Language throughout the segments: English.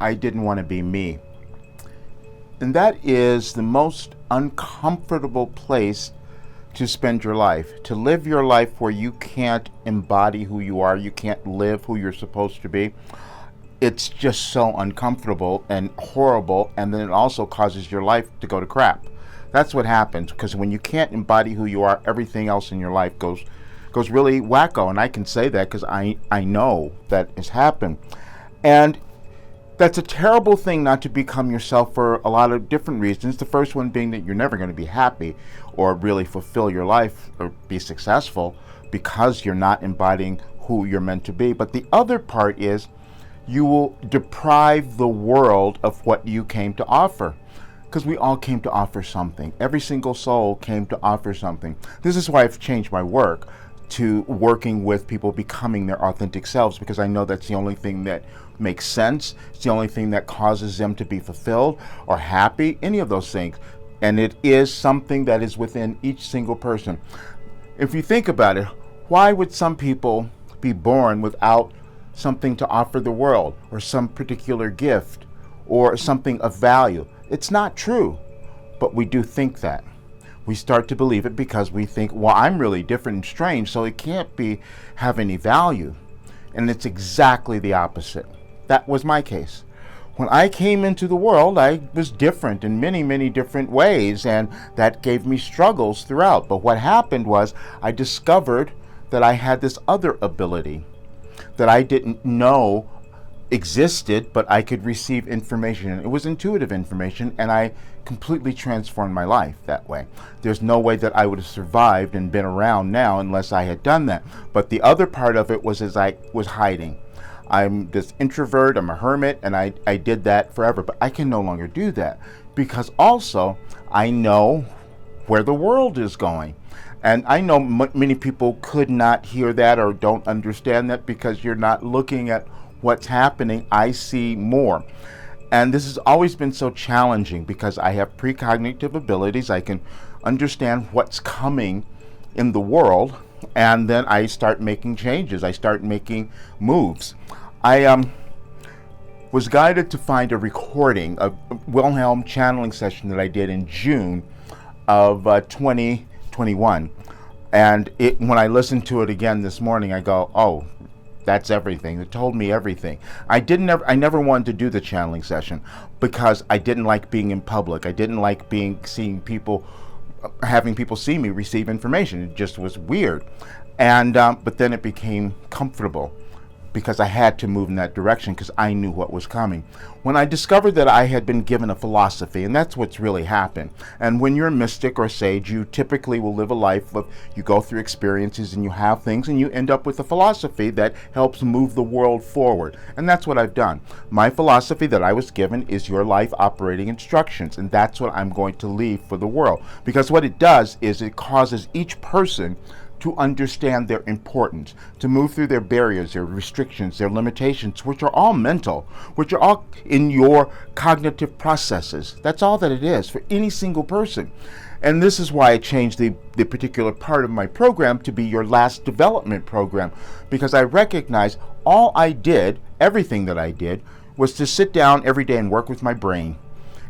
I didn't want to be me. And that is the most uncomfortable place to spend your life, to live your life where you can't embody who you are, you can't live who you're supposed to be. It's just so uncomfortable and horrible, and then it also causes your life to go to crap. That's what happens, because when you can't embody who you are, everything else in your life goes really wacko, and I can say that because I know that has happened. And that's a terrible thing not to become yourself for a lot of different reasons. The first one being that you're never going to be happy or really fulfill your life or be successful because you're not embodying who you're meant to be. But the other part is you will deprive the world of what you came to offer. Because we all came to offer something. Every single soul came to offer something. This is why I've changed my work to working with people becoming their authentic selves, because I know that's the only thing that makes sense. It's the only thing that causes them to be fulfilled or happy, any of those things. And it is something that is within each single person. If you think about it, why would some people be born without something to offer the world, or some particular gift, or something of value? It's not true, but we do think that. We start to believe it because we think, well, I'm really different and strange, so it can't have any value. And it's exactly the opposite. That was my case. When I came into the world, I was different in many, many different ways, and that gave me struggles throughout. But what happened was I discovered that I had this other ability that I didn't know existed, but I could receive information. It was intuitive information, and I completely transformed my life that way. There's no way that I would have survived and been around now unless I had done that. But the other part of it was as I was hiding. I'm this introvert, I'm a hermit, and I did that forever, but I can no longer do that because also I know where the world is going. And I know many people could not hear that or don't understand that because you're not looking at what's happening. I see more. And this has always been so challenging because I have precognitive abilities. I can understand what's coming in the world, and then I start making changes. I start making moves. I was guided to find a recording, a Wilhelm channeling session that I did in June of 2021. And when I listened to it again this morning, I go, oh, that's everything. It told me everything. I never wanted to do the channeling session because I didn't like being in public. I didn't like having people see me receive information. It just was weird. And but then it became comfortable because I had to move in that direction because I knew what was coming. When I discovered that I had been given a philosophy, and that's what's really happened. And when you're a mystic or sage, you typically will live a life of, you go through experiences and you have things and you end up with a philosophy that helps move the world forward. And that's what I've done. My philosophy that I was given is your life operating instructions, and that's what I'm going to leave for the world. Because what it does is it causes each person to understand their importance, to move through their barriers, their restrictions, their limitations, which are all mental, which are all in your cognitive processes. That's all that it is for any single person. And this is why I changed the particular part of my program to be your last development program, because I recognize all I did, everything that I did, was to sit down every day and work with my brain.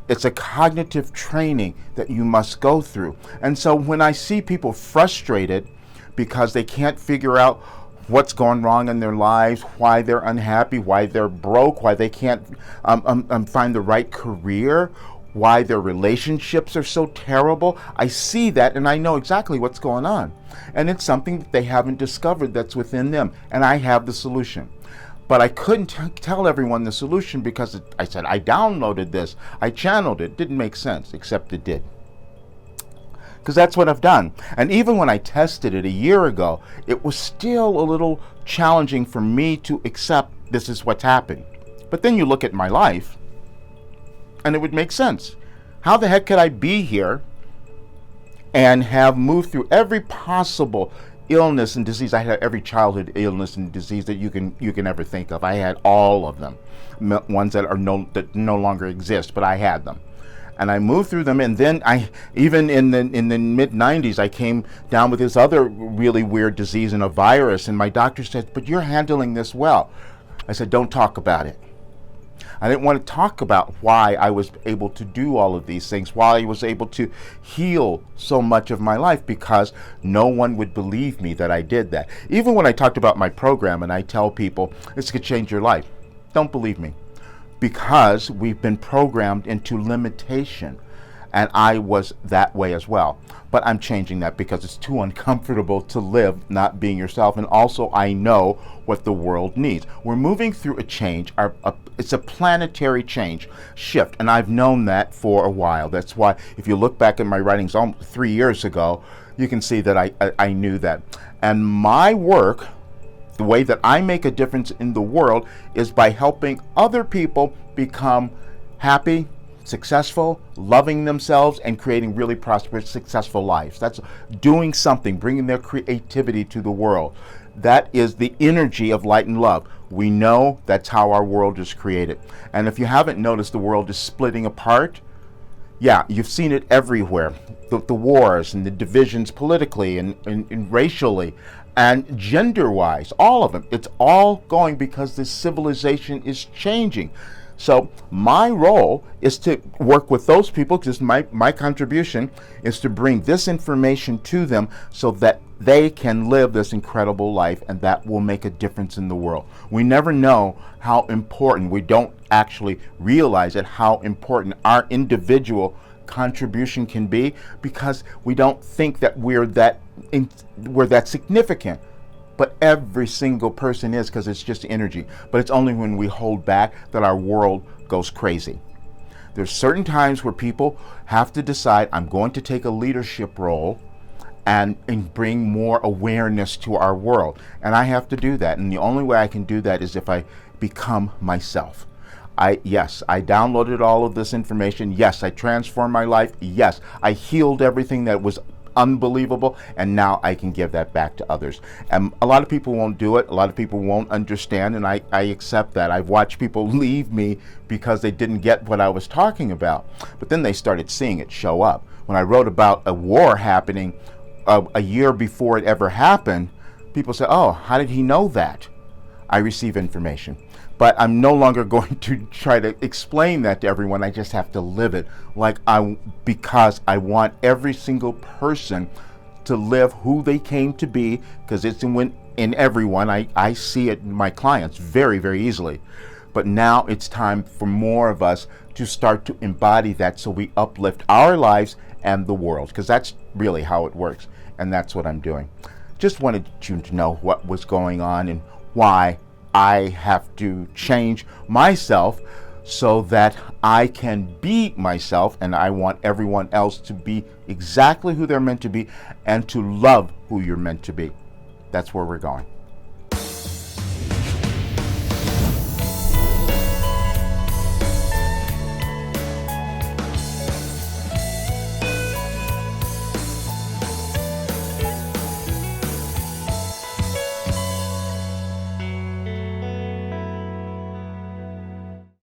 It's a cognitive training that you must go through. And so when I see people frustrated because they can't figure out what's going wrong in their lives, why they're unhappy, why they're broke, why they can't find the right career, why their relationships are so terrible. I see that and I know exactly what's going on. And it's something that they haven't discovered that's within them. And I have the solution. But I couldn't tell everyone the solution because I said, I downloaded this, I channeled it. It didn't make sense, except it did. Because that's what I've done. And even when I tested it a year ago, it was still a little challenging for me to accept this is what's happened. But then you look at my life, and it would make sense. How the heck could I be here and have moved through every possible illness and disease? I had every childhood illness and disease that you can ever think of. I had all of them, ones that no longer exist, but I had them. And I moved through them, and then even in the mid-90s, I came down with this other really weird disease and a virus, and my doctor said, but you're handling this well. I said, don't talk about it. I didn't want to talk about why I was able to do all of these things, why I was able to heal so much of my life, because no one would believe me that I did that. Even when I talked about my program and I tell people, this could change your life, don't believe me, because we've been programmed into limitation. And I was that way as well. But I'm changing that because it's too uncomfortable to live not being yourself. And also, I know what the world needs. We're moving through a change. It's a planetary change, shift. And I've known that for a while. That's why if you look back at my writings 3 years ago, you can see that I knew that. And my work, the way that I make a difference in the world, is by helping other people become happy, successful, loving themselves, and creating really prosperous, successful lives. That's doing something, bringing their creativity to the world. That is the energy of light and love. We know that's how our world is created. And if you haven't noticed, the world is splitting apart. Yeah, you've seen it everywhere. The wars and the divisions politically and racially and gender-wise, all of them. It's all going because this civilization is changing. So my role is to work with those people, because my contribution is to bring this information to them so that they can live this incredible life, and that will make a difference in the world. We never know how important, we don't actually realize it, how important our individual contribution can be, because we don't think that we're that significant. But every single person is, because it's just energy. But it's only when we hold back that our world goes crazy. There's certain times where people have to decide, I'm going to take a leadership role and bring more awareness to our world. And I have to do that. And the only way I can do that is if I become myself. Yes, I downloaded all of this information. Yes, I transformed my life. Yes, I healed everything that was unbelievable, and now I can give that back to others. And a lot of people won't do it. A lot of people won't understand, and I accept that. I've watched people leave me because they didn't get what I was talking about. But then they started seeing it show up. When I wrote about a war happening a year before it ever happened, people said, oh, how did he know that? I receive information. But I'm no longer going to try to explain that to everyone. I just have to live it because I want every single person to live who they came to be, because it's in everyone. I see it in my clients very, very easily. But now it's time for more of us to start to embody that, so we uplift our lives and the world, because that's really how it works. And that's what I'm doing. Just wanted you to know what was going on and why I have to change myself so that I can be myself, and I want everyone else to be exactly who they're meant to be and to love who you're meant to be. That's where we're going.